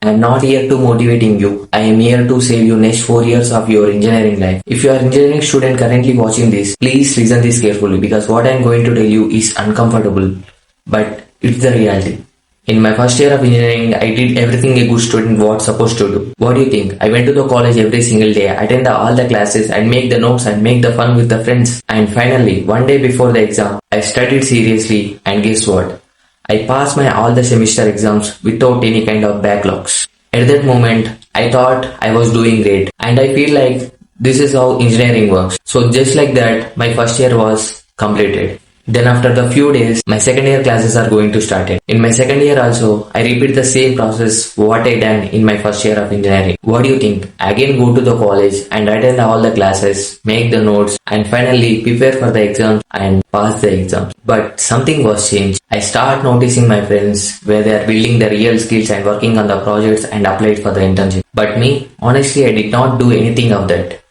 I am not here to motivating you. I am here to save you next 4 years of your engineering life. If you are engineering student currently watching this, please listen this carefully because what I am going to tell you is uncomfortable, but it's the reality. In my first year of engineering, I did everything a good student was supposed to do. What do you think? I went to the college every single day, attend all the classes and make the notes and make the fun with the friends. And finally, one day before the exam, I studied seriously and guess what? I passed my all the semester exams without any kind of backlogs. At that moment, I thought I was doing great and I feel like this is how engineering works. So just like that, my first year was completed. Then after the few days, my second year classes are going to start it. In my second year also, I repeat the same process what I done in my first year of engineering. What do you think? Again go to the college and attend all the classes, make the notes and finally prepare for the exams and pass the exams. But something was changed. I start noticing my friends where they are building the real skills and working on the projects and applied for the internship. But me, honestly, I did not do anything of that.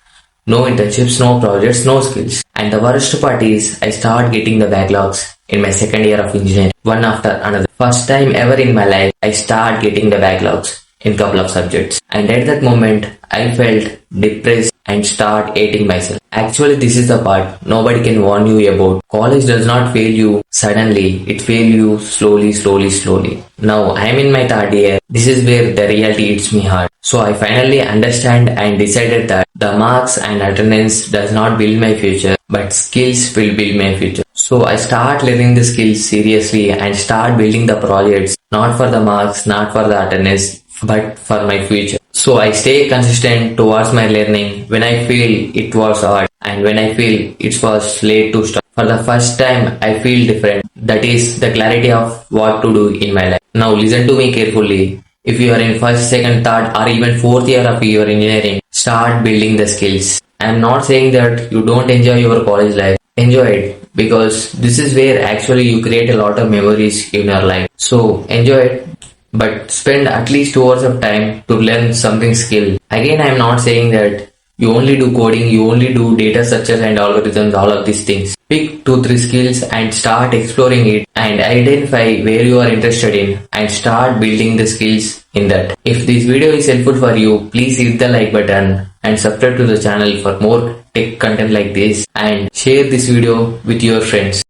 No internships, no projects, no skills. And the worst part is, I start getting the backlogs in my second year of engineering, one after another. First time ever in my life, I start getting the backlogs in couple of subjects. And at that moment, I felt depressed and start hating myself. Actually, this is the part nobody can warn you about. College does not fail you suddenly. It fails you slowly. Now, I am in my third year. This is where the reality hits me hard. So I finally understand and decided that the marks and attendance does not build my future, but skills will build my future. So I start learning the skills seriously and start building the projects, not for the marks, not for the attendance, but for my future. So I stay consistent towards my learning when I feel it was hard and when I feel it was late to start. For the first time, I feel different. That is the clarity of what to do in my life. Now listen to me carefully. If you are in first, second, third or even fourth year of your engineering, start building the skills. I am not saying that you don't enjoy your college life. Enjoy it because this is where actually you create a lot of memories in your life. So enjoy it. But spend at least 2 hours of time to learn something skill. Again, I am not saying that you only do coding, you only do data structures and algorithms, all of these things. Pick 2-3 skills and start exploring it and identify where you are interested in and start building the skills in that. If this video is helpful for you, please hit the like button and subscribe to the channel for more tech content like this and share this video with your friends.